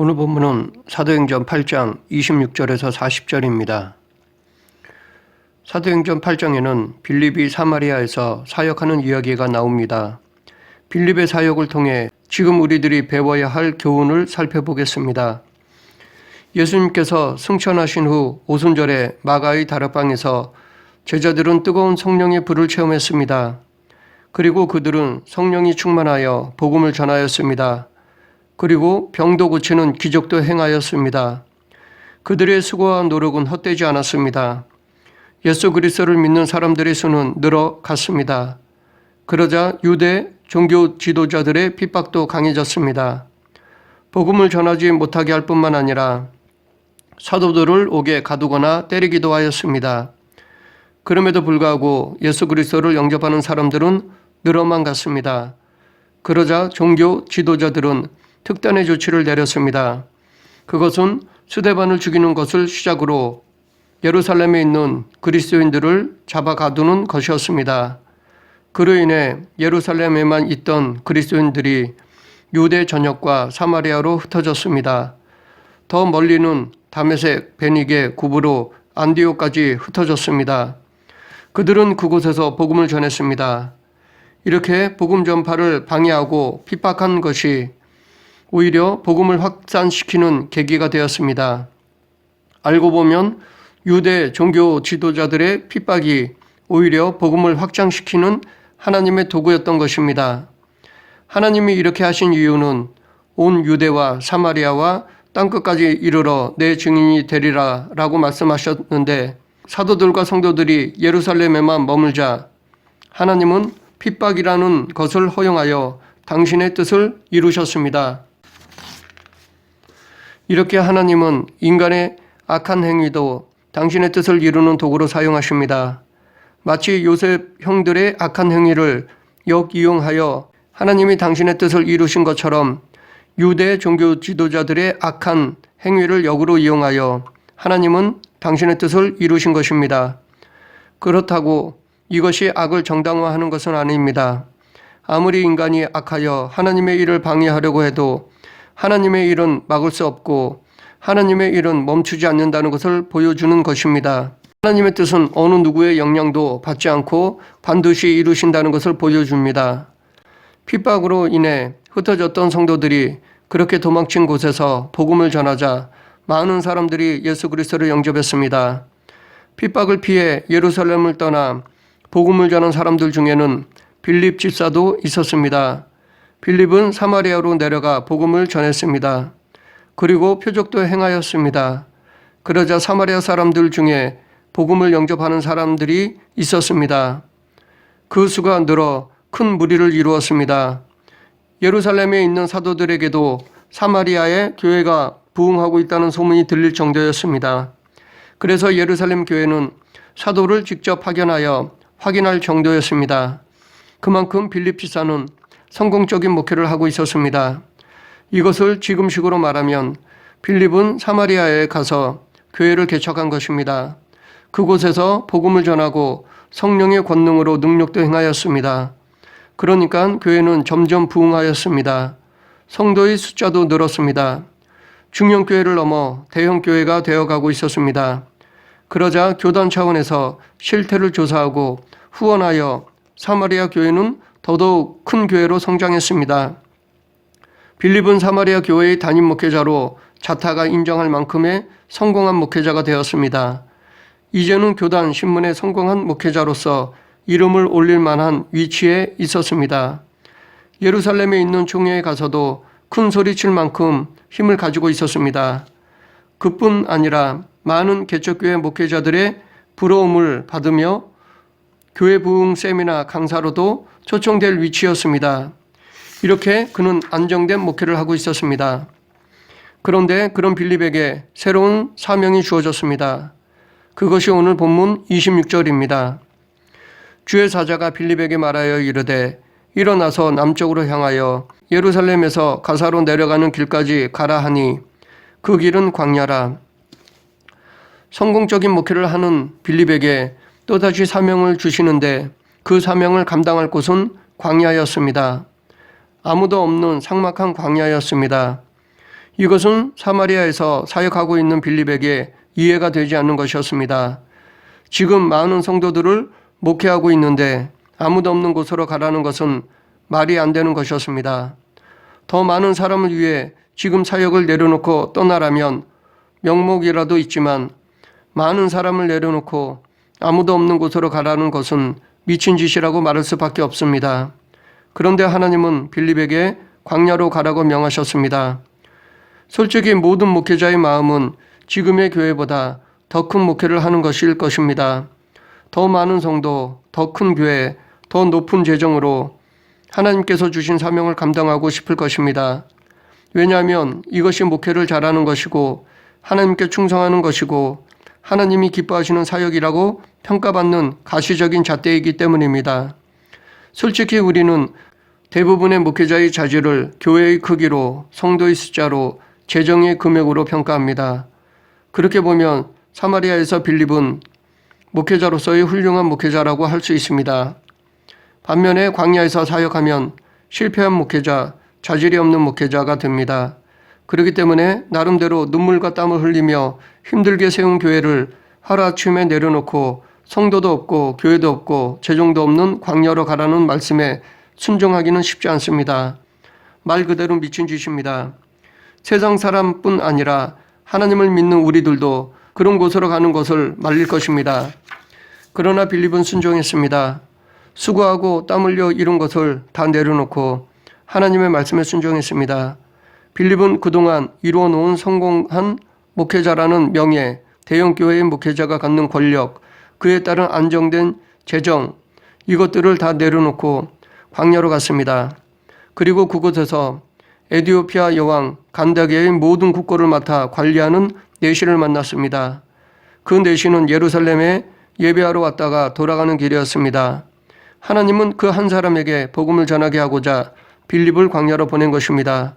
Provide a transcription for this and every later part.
오늘 본문은 사도행전 8장 26절에서 40절입니다. 사도행전 8장에는 빌립이 사마리아에서 사역하는 이야기가 나옵니다. 빌립의 사역을 통해 지금 우리들이 배워야 할 교훈을 살펴보겠습니다. 예수님께서 승천하신 후 오순절에 마가의 다락방에서 제자들은 뜨거운 성령의 불을 체험했습니다. 그리고 그들은 성령이 충만하여 복음을 전하였습니다. 그리고 병도 고치는 기적도 행하였습니다. 그들의 수고와 노력은 헛되지 않았습니다. 예수 그리스도를 믿는 사람들의 수는 늘어갔습니다. 그러자 유대 종교 지도자들의 핍박도 강해졌습니다. 복음을 전하지 못하게 할 뿐만 아니라 사도들을 옥에 가두거나 때리기도 하였습니다. 그럼에도 불구하고 예수 그리스도를 영접하는 사람들은 늘어만 갔습니다. 그러자 종교 지도자들은 특단의 조치를 내렸습니다. 그것은 스데반을 죽이는 것을 시작으로 예루살렘에 있는 그리스도인들을 잡아 가두는 것이었습니다. 그로 인해 예루살렘에만 있던 그리스도인들이 유대 전역과 사마리아로 흩어졌습니다. 더 멀리는 다메섹, 베니게, 구브로, 안디옥까지 흩어졌습니다. 그들은 그곳에서 복음을 전했습니다. 이렇게 복음 전파를 방해하고 핍박한 것이 오히려 복음을 확산시키는 계기가 되었습니다. 알고 보면 유대 종교 지도자들의 핍박이 오히려 복음을 확장시키는 하나님의 도구였던 것입니다. 하나님이 이렇게 하신 이유는 온 유대와 사마리아와 땅끝까지 이르러 내 증인이 되리라 라고 말씀하셨는데 사도들과 성도들이 예루살렘에만 머물자 하나님은 핍박이라는 것을 허용하여 당신의 뜻을 이루셨습니다. 이렇게 하나님은 인간의 악한 행위도 당신의 뜻을 이루는 도구로 사용하십니다. 마치 요셉 형들의 악한 행위를 역이용하여 하나님이 당신의 뜻을 이루신 것처럼 유대 종교 지도자들의 악한 행위를 역으로 이용하여 하나님은 당신의 뜻을 이루신 것입니다. 그렇다고 이것이 악을 정당화하는 것은 아닙니다. 아무리 인간이 악하여 하나님의 일을 방해하려고 해도 하나님의 일은 막을 수 없고 하나님의 일은 멈추지 않는다는 것을 보여주는 것입니다. 하나님의 뜻은 어느 누구의 영향도 받지 않고 반드시 이루신다는 것을 보여줍니다. 핍박으로 인해 흩어졌던 성도들이 그렇게 도망친 곳에서 복음을 전하자 많은 사람들이 예수 그리스도를 영접했습니다. 핍박을 피해 예루살렘을 떠나 복음을 전한 사람들 중에는 빌립 집사도 있었습니다. 빌립은 사마리아로 내려가 복음을 전했습니다. 그리고 표적도 행하였습니다. 그러자 사마리아 사람들 중에 복음을 영접하는 사람들이 있었습니다. 그 수가 늘어 큰 무리를 이루었습니다. 예루살렘에 있는 사도들에게도 사마리아의 교회가 부흥하고 있다는 소문이 들릴 정도였습니다. 그래서 예루살렘 교회는 사도를 직접 파견하여 확인할 정도였습니다. 그만큼 빌립 집사는 성공적인 목회를 하고 있었습니다. 이것을 지금식으로 말하면 빌립은 사마리아에 가서 교회를 개척한 것입니다. 그곳에서 복음을 전하고 성령의 권능으로 능력도 행하였습니다. 그러니까 교회는 점점 부흥하였습니다. 성도의 숫자도 늘었습니다. 중형교회를 넘어 대형교회가 되어가고 있었습니다. 그러자 교단 차원에서 실태를 조사하고 후원하여 사마리아 교회는 더더욱 큰 교회로 성장했습니다. 빌립은 사마리아 교회의 담임 목회자로 자타가 인정할 만큼의 성공한 목회자가 되었습니다. 이제는 교단 신문에 성공한 목회자로서 이름을 올릴 만한 위치에 있었습니다. 예루살렘에 있는 총회에 가서도 큰 소리칠 만큼 힘을 가지고 있었습니다. 그뿐 아니라 많은 개척교회 목회자들의 부러움을 받으며 교회 부흥 세미나 강사로도 초청될 위치였습니다. 이렇게 그는 안정된 목회를 하고 있었습니다. 그런데 그런 빌립에게 새로운 사명이 주어졌습니다. 그것이 오늘 본문 26절입니다. 주의 사자가 빌립에게 말하여 이르되 일어나서 남쪽으로 향하여 예루살렘에서 가사로 내려가는 길까지 가라 하니 그 길은 광야라. 성공적인 목회를 하는 빌립에게 또다시 사명을 주시는데 그 사명을 감당할 곳은 광야였습니다. 아무도 없는 삭막한 광야였습니다. 이것은 사마리아에서 사역하고 있는 빌립에게 이해가 되지 않는 것이었습니다. 지금 많은 성도들을 목회하고 있는데 아무도 없는 곳으로 가라는 것은 말이 안 되는 것이었습니다. 더 많은 사람을 위해 지금 사역을 내려놓고 떠나라면 명목이라도 있지만 많은 사람을 내려놓고 아무도 없는 곳으로 가라는 것은 미친 짓이라고 말할 수밖에 없습니다. 그런데 하나님은 빌립에게 광야로 가라고 명하셨습니다. 솔직히 모든 목회자의 마음은 지금의 교회보다 더 큰 목회를 하는 것일 것입니다. 더 많은 성도, 더 큰 교회, 더 높은 재정으로 하나님께서 주신 사명을 감당하고 싶을 것입니다. 왜냐하면 이것이 목회를 잘하는 것이고 하나님께 충성하는 것이고 하나님이 기뻐하시는 사역이라고 평가받는 가시적인 잣대이기 때문입니다. 솔직히 우리는 대부분의 목회자의 자질을 교회의 크기로, 성도의 숫자로, 재정의 금액으로 평가합니다. 그렇게 보면 사마리아에서 빌립은 목회자로서의 훌륭한 목회자라고 할 수 있습니다. 반면에 광야에서 사역하면 실패한 목회자, 자질이 없는 목회자가 됩니다. 그렇기 때문에 나름대로 눈물과 땀을 흘리며 힘들게 세운 교회를 하루아침에 내려놓고 성도도 없고 교회도 없고 재정도 없는 광야로 가라는 말씀에 순종하기는 쉽지 않습니다. 말 그대로 미친 짓입니다. 세상 사람뿐 아니라 하나님을 믿는 우리들도 그런 곳으로 가는 것을 말릴 것입니다. 그러나 빌립은 순종했습니다. 수고하고 땀 흘려 이룬 것을 다 내려놓고 하나님의 말씀에 순종했습니다. 빌립은 그동안 이루어 놓은 성공한 목회자라는 명예, 대형교회의 목회자가 갖는 권력, 그에 따른 안정된 재정, 이것들을 다 내려놓고 광야로 갔습니다. 그리고 그곳에서 에티오피아 여왕 간다게의 모든 국고를 맡아 관리하는 내시를 만났습니다. 그 내시는 예루살렘에 예배하러 왔다가 돌아가는 길이었습니다. 하나님은 그 한 사람에게 복음을 전하게 하고자 빌립을 광야로 보낸 것입니다.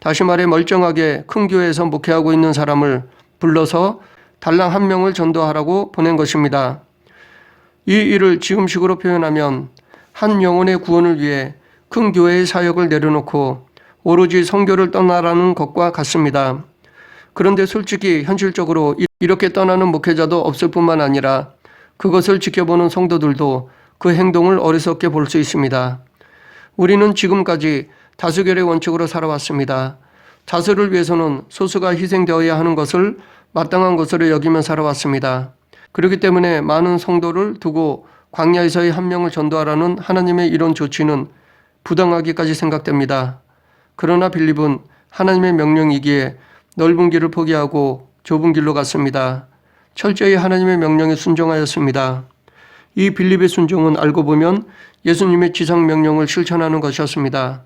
다시 말해 멀쩡하게 큰 교회에서 목회하고 있는 사람을 불러서 달랑 한 명을 전도하라고 보낸 것입니다. 이 일을 지금식으로 표현하면 한 영혼의 구원을 위해 큰 교회의 사역을 내려놓고 오로지 선교를 떠나라는 것과 같습니다. 그런데 솔직히 현실적으로 이렇게 떠나는 목회자도 없을 뿐만 아니라 그것을 지켜보는 성도들도 그 행동을 어리석게 볼 수 있습니다. 우리는 지금까지 다수결의 원칙으로 살아왔습니다. 다수를 위해서는 소수가 희생되어야 하는 것을 마땅한 것으로 여기며 살아왔습니다. 그렇기 때문에 많은 성도를 두고 광야에서의 한 명을 전도하라는 하나님의 이런 조치는 부당하기까지 생각됩니다. 그러나 빌립은 하나님의 명령이기에 넓은 길을 포기하고 좁은 길로 갔습니다. 철저히 하나님의 명령에 순종하였습니다. 이 빌립의 순종은 알고 보면 예수님의 지상 명령을 실천하는 것이었습니다.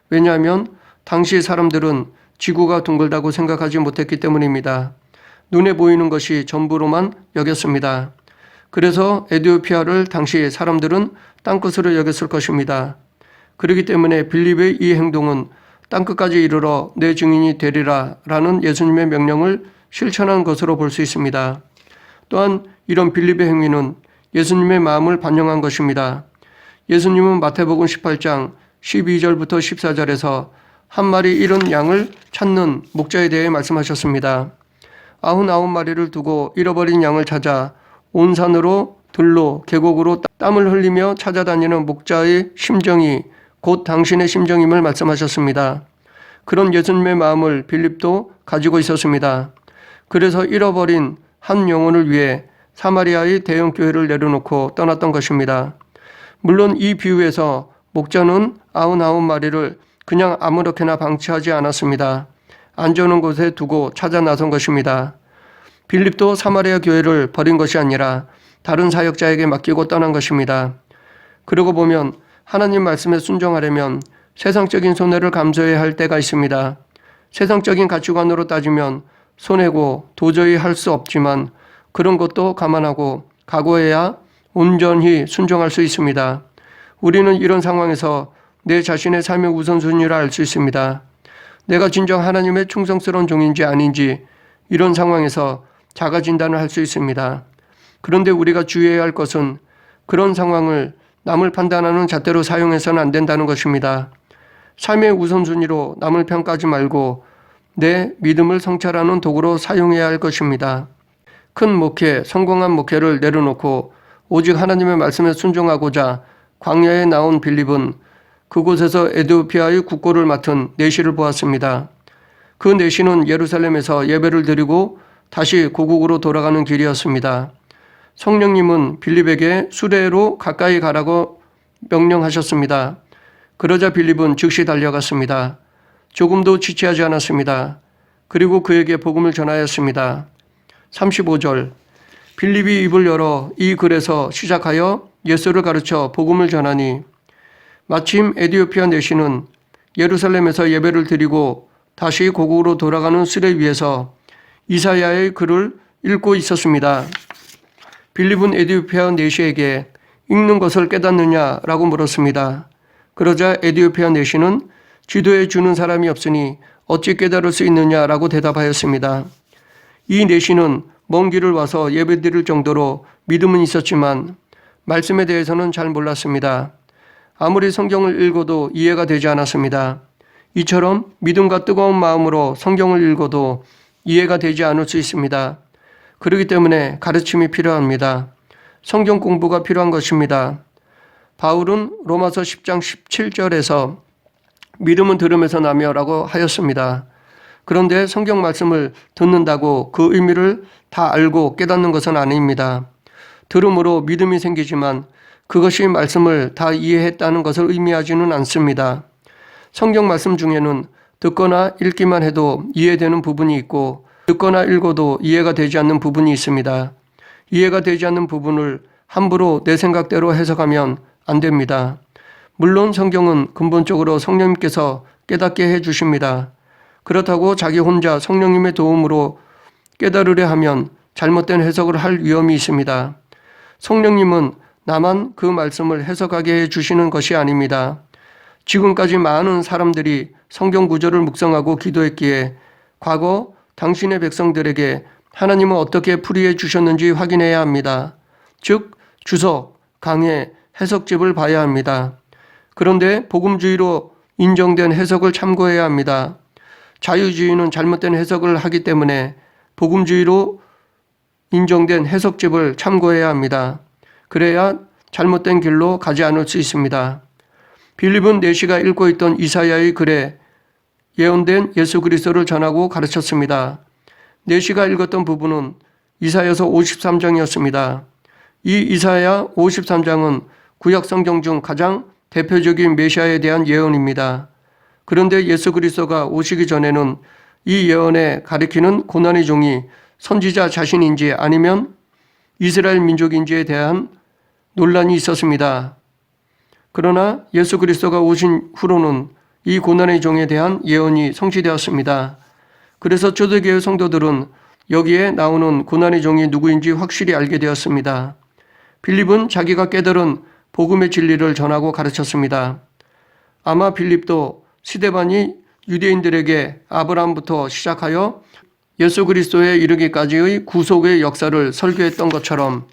왜냐하면 당시 사람들은 지구가 둥글다고 생각하지 못했기 때문입니다. 눈에 보이는 것이 전부로만 여겼습니다. 그래서 에티오피아를 당시 사람들은 땅끝으로 여겼을 것입니다. 그렇기 때문에 빌립의 이 행동은 땅끝까지 이르러 내 증인이 되리라 라는 예수님의 명령을 실천한 것으로 볼 수 있습니다. 또한 이런 빌립의 행위는 예수님의 마음을 반영한 것입니다. 예수님은 마태복음 18장 12절부터 14절에서 한 마리 잃은 양을 찾는 목자에 대해 말씀하셨습니다. 99마리를 두고 잃어버린 양을 찾아 온 산으로 들로 계곡으로 땀을 흘리며 찾아다니는 목자의 심정이 곧 당신의 심정임을 말씀하셨습니다. 그런 예수님의 마음을 빌립도 가지고 있었습니다. 그래서 잃어버린 한 영혼을 위해 사마리아의 대형 교회를 내려놓고 떠났던 것입니다. 물론 이 비유에서 목자는 99마리를 그냥 아무렇게나 방치하지 않았습니다. 안전한 곳에 두고 찾아 나선 것입니다. 빌립도 사마리아 교회를 버린 것이 아니라 다른 사역자에게 맡기고 떠난 것입니다. 그러고 보면 하나님 말씀에 순종하려면 세상적인 손해를 감수해야 할 때가 있습니다. 세상적인 가치관으로 따지면 손해고 도저히 할 수 없지만 그런 것도 감안하고 각오해야 온전히 순종할 수 있습니다. 우리는 이런 상황에서 내 자신의 삶의 우선순위를 알 수 있습니다. 내가 진정 하나님의 충성스러운 종인지 아닌지 이런 상황에서 자가 진단을 할 수 있습니다. 그런데 우리가 주의해야 할 것은 그런 상황을 남을 판단하는 잣대로 사용해서는 안 된다는 것입니다. 삶의 우선순위로 남을 평가하지 말고 내 믿음을 성찰하는 도구로 사용해야 할 것입니다. 큰 목회, 성공한 목회를 내려놓고 오직 하나님의 말씀에 순종하고자 광야에 나온 빌립은 그곳에서 에티오피아의 국고를 맡은 내시를 보았습니다. 그 내시는 예루살렘에서 예배를 드리고 다시 고국으로 돌아가는 길이었습니다. 성령님은 빌립에게 수레로 가까이 가라고 명령하셨습니다. 그러자 빌립은 즉시 달려갔습니다. 조금도 지체하지 않았습니다. 그리고 그에게 복음을 전하였습니다. 35절 빌립이 입을 열어 이 글에서 시작하여 예수를 가르쳐 복음을 전하니 마침 에티오피아 내시는 예루살렘에서 예배를 드리고 다시 고국으로 돌아가는 수레 위에서 이사야의 글을 읽고 있었습니다. 빌립은 에티오피아 내시에게 읽는 것을 깨닫느냐라고 물었습니다. 그러자 에티오피아 내시는 지도해 주는 사람이 없으니 어찌 깨달을 수 있느냐라고 대답하였습니다. 이 내시는 먼 길을 와서 예배드릴 정도로 믿음은 있었지만 말씀에 대해서는 잘 몰랐습니다. 아무리 성경을 읽어도 이해가 되지 않았습니다. 이처럼 믿음과 뜨거운 마음으로 성경을 읽어도 이해가 되지 않을 수 있습니다. 그렇기 때문에 가르침이 필요합니다. 성경 공부가 필요한 것입니다. 바울은 로마서 10장 17절에서 믿음은 들음에서 나며라고 하였습니다. 그런데 성경 말씀을 듣는다고 그 의미를 다 알고 깨닫는 것은 아닙니다. 들음으로 믿음이 생기지만 그것이 말씀을 다 이해했다는 것을 의미하지는 않습니다. 성경 말씀 중에는 듣거나 읽기만 해도 이해되는 부분이 있고 듣거나 읽어도 이해가 되지 않는 부분이 있습니다. 이해가 되지 않는 부분을 함부로 내 생각대로 해석하면 안 됩니다. 물론 성경은 근본적으로 성령님께서 깨닫게 해주십니다. 그렇다고 자기 혼자 성령님의 도움으로 깨달으려 하면 잘못된 해석을 할 위험이 있습니다. 성령님은 나만 그 말씀을 해석하게 해주시는 것이 아닙니다. 지금까지 많은 사람들이 성경 구절을 묵상하고 기도했기에 과거 당신의 백성들에게 하나님은 어떻게 풀이해 주셨는지 확인해야 합니다. 즉 주석, 강해, 해석집을 봐야 합니다. 그런데 복음주의로 인정된 해석을 참고해야 합니다. 자유주의는 잘못된 해석을 하기 때문에 복음주의로 인정된 해석집을 참고해야 합니다. 그래야 잘못된 길로 가지 않을 수 있습니다. 빌립은 내시가 읽고 있던 이사야의 글에 예언된 예수 그리스도를 전하고 가르쳤습니다. 내시가 읽었던 부분은 이사야서 53장이었습니다. 이 이사야 53장은 구약 성경 중 가장 대표적인 메시아에 대한 예언입니다. 그런데 예수 그리스도가 오시기 전에는 이 예언에 가리키는 고난의 종이 선지자 자신인지 아니면 이스라엘 민족인지에 대한 논란이 있었습니다. 그러나 예수 그리스도가 오신 후로는 이 고난의 종에 대한 예언이 성취되었습니다. 그래서 초대교회 성도들은 여기에 나오는 고난의 종이 누구인지 확실히 알게 되었습니다. 빌립은 자기가 깨달은 복음의 진리를 전하고 가르쳤습니다. 아마 빌립도 시데반이 유대인들에게 아브라함부터 시작하여 예수 그리스도에 이르기까지의 구속의 역사를 설교했던 것처럼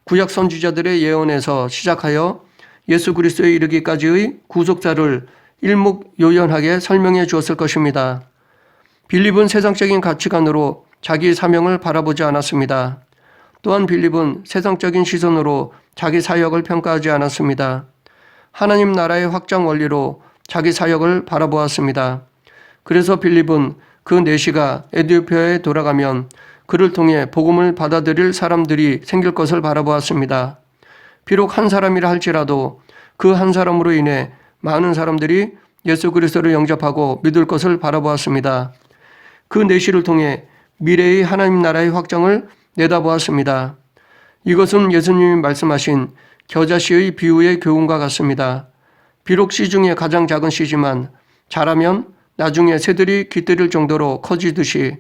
구약 선지자들의 예언에서 시작하여 예수 그리스도에 이르기까지의 구속사를 일목요연하게 설명해 주었을 것입니다. 빌립은 세상적인 가치관으로 자기 사명을 바라보지 않았습니다. 또한 빌립은 세상적인 시선으로 자기 사역을 평가하지 않았습니다. 하나님 나라의 확장 원리로 자기 사역을 바라보았습니다. 그래서 빌립은 그 내시가 에티오피아에 돌아가면 그를 통해 복음을 받아들일 사람들이 생길 것을 바라보았습니다. 비록 한 사람이라 할지라도 그 한 사람으로 인해 많은 사람들이 예수 그리스도를 영접하고 믿을 것을 바라보았습니다. 그 내시를 통해 미래의 하나님 나라의 확장을 내다보았습니다. 이것은 예수님이 말씀하신 겨자씨의 비유의 교훈과 같습니다. 비록 씨 중에 가장 작은 씨지만 자라면 나중에 새들이 깃들일 정도로 커지듯이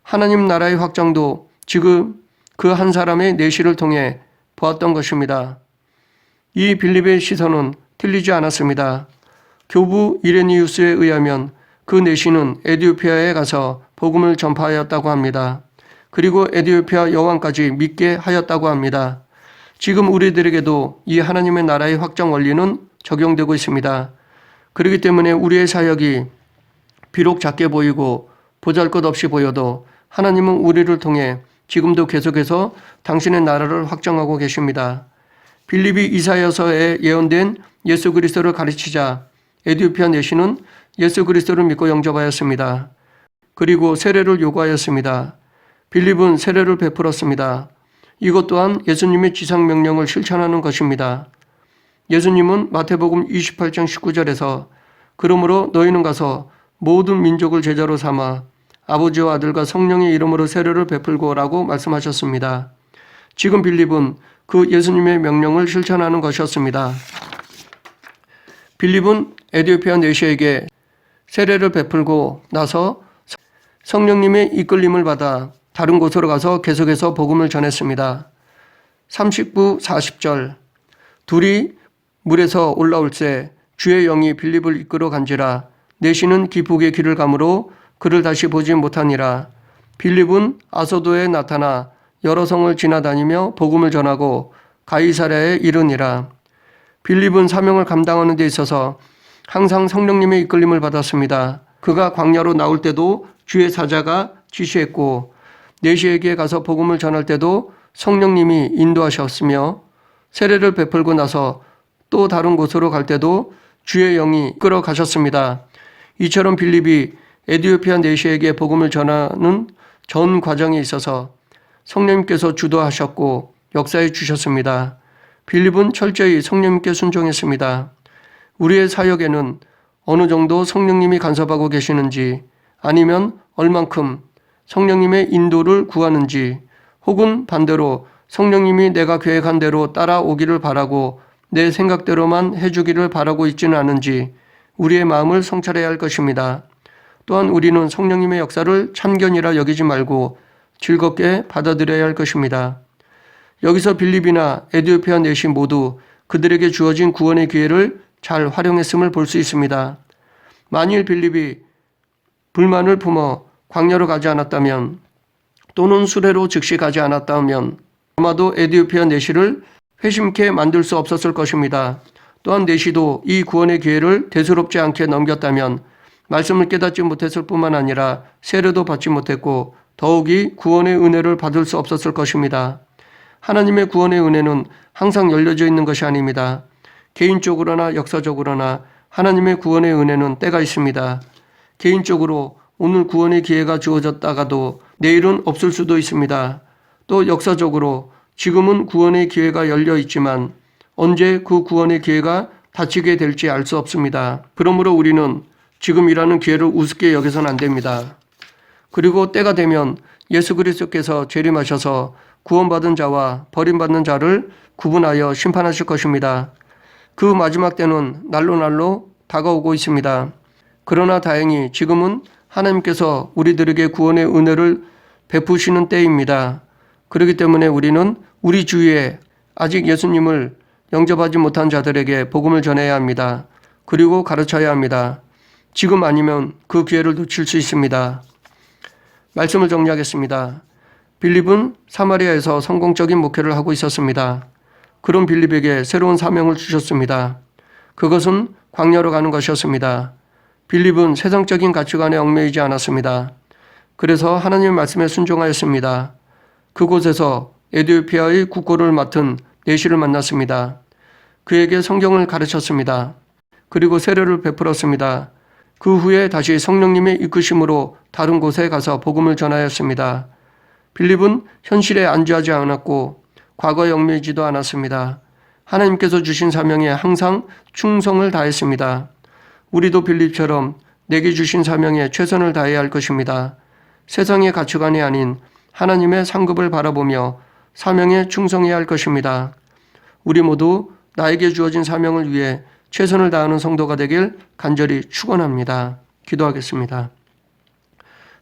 하나님 나라의 확장도 지금 그 한 사람의 내시를 통해 보았던 것입니다. 이 빌립의 시선은 틀리지 않았습니다. 교부 이레니우스에 의하면 그 내시는 에티오피아에 가서 복음을 전파하였다고 합니다. 그리고 에티오피아 여왕까지 믿게 하였다고 합니다. 지금 우리들에게도 이 하나님의 나라의 확장 원리는 적용되고 있습니다. 그렇기 때문에 우리의 사역이 비록 작게 보이고 보잘것없이 보여도 하나님은 우리를 통해 지금도 계속해서 당신의 나라를 확정하고 계십니다. 빌립이 이사야서에 예언된 예수 그리스도를 가르치자 에디오피아 내시는 예수 그리스도를 믿고 영접하였습니다. 그리고 세례를 요구하였습니다. 빌립은 세례를 베풀었습니다. 이것 또한 예수님의 지상명령을 실천하는 것입니다. 예수님은 마태복음 28장 19절에서 그러므로 너희는 가서 모든 민족을 제자로 삼아 아버지와 아들과 성령의 이름으로 세례를 베풀고 라고 말씀하셨습니다. 지금 빌립은 그 예수님의 명령을 실천하는 것이었습니다. 빌립은 에디오피아 내시에게 세례를 베풀고 나서 성령님의 이끌림을 받아 다른 곳으로 가서 계속해서 복음을 전했습니다. 39, 40절 둘이 물에서 올라올새 주의 영이 빌립을 이끌어 간지라 내시는 기쁘게 길을 가므로 그를 다시 보지 못하니라. 빌립은 아소도에 나타나 여러 성을 지나다니며 복음을 전하고 가이사랴에 이르니라. 빌립은 사명을 감당하는 데 있어서 항상 성령님의 이끌림을 받았습니다. 그가 광야로 나올 때도 주의 사자가 지시했고 내시에게 가서 복음을 전할 때도 성령님이 인도하셨으며 세례를 베풀고 나서 또 다른 곳으로 갈 때도 주의 영이 이끌어 가셨습니다. 이처럼 빌립이 에디오피아 내시에게 복음을 전하는 전 과정에 있어서 성령님께서 주도하셨고 역사해 주셨습니다. 빌립은 철저히 성령님께 순종했습니다. 우리의 사역에는 어느 정도 성령님이 간섭하고 계시는지 아니면 얼만큼 성령님의 인도를 구하는지 혹은 반대로 성령님이 내가 계획한 대로 따라오기를 바라고 내 생각대로만 해주기를 바라고 있지는 않은지 우리의 마음을 성찰해야 할 것입니다. 또한 우리는 성령님의 역사를 참견이라 여기지 말고 즐겁게 받아들여야 할 것입니다. 여기서 빌립이나 에디오피아 내시 모두 그들에게 주어진 구원의 기회를 잘 활용했음을 볼 수 있습니다. 만일 빌립이 불만을 품어 광야로 가지 않았다면 또는 수레로 즉시 가지 않았다면 아마도 에디오피아 내시를 회심케 만들 수 없었을 것입니다. 또한 내시도 이 구원의 기회를 대수롭지 않게 넘겼다면 말씀을 깨닫지 못했을 뿐만 아니라 세례도 받지 못했고 더욱이 구원의 은혜를 받을 수 없었을 것입니다. 하나님의 구원의 은혜는 항상 열려져 있는 것이 아닙니다. 개인적으로나 역사적으로나 하나님의 구원의 은혜는 때가 있습니다. 개인적으로 오늘 구원의 기회가 주어졌다가도 내일은 없을 수도 있습니다. 또 역사적으로 지금은 구원의 기회가 열려 있지만 언제 그 구원의 기회가 닫히게 될지 알 수 없습니다. 그러므로 우리는 지금이라는 기회를 우습게 여겨서는 안 됩니다. 그리고 때가 되면 예수 그리스도께서 재림하셔서 구원받은 자와 버림받는 자를 구분하여 심판하실 것입니다. 그 마지막 때는 날로 다가오고 있습니다. 그러나 다행히 지금은 하나님께서 우리들에게 구원의 은혜를 베푸시는 때입니다. 그렇기 때문에 우리는 우리 주위에 아직 예수님을 영접하지 못한 자들에게 복음을 전해야 합니다. 그리고 가르쳐야 합니다. 지금 아니면 그 기회를 놓칠 수 있습니다. 말씀을 정리하겠습니다. 빌립은 사마리아에서 성공적인 목회를 하고 있었습니다. 그런 빌립에게 새로운 사명을 주셨습니다. 그것은 광야로 가는 것이었습니다. 빌립은 세상적인 가치관에 얽매이지 않았습니다. 그래서 하나님의 말씀에 순종하였습니다. 그곳에서 에디오피아의 국고를 맡은 내시를 만났습니다. 그에게 성경을 가르쳤습니다. 그리고 세례를 베풀었습니다. 그 후에 다시 성령님의 이끄심으로 다른 곳에 가서 복음을 전하였습니다. 빌립은 현실에 안주하지 않았고 과거에 얽매이지도 않았습니다. 하나님께서 주신 사명에 항상 충성을 다했습니다. 우리도 빌립처럼 내게 주신 사명에 최선을 다해야 할 것입니다. 세상의 가치관이 아닌 하나님의 상급을 바라보며 사명에 충성해야 할 것입니다. 우리 모두 나에게 주어진 사명을 위해 최선을 다하는 성도가 되길 간절히 축원합니다. 기도하겠습니다.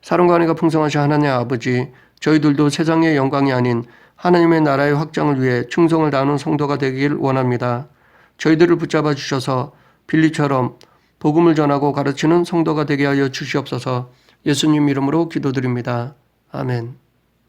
사랑과 은혜가 풍성하신 하나님 아버지, 저희들도 세상의 영광이 아닌 하나님의 나라의 확장을 위해 충성을 다하는 성도가 되길 원합니다. 저희들을 붙잡아 주셔서 빌립처럼 복음을 전하고 가르치는 성도가 되게 하여 주시옵소서. 예수님 이름으로 기도드립니다. 아멘.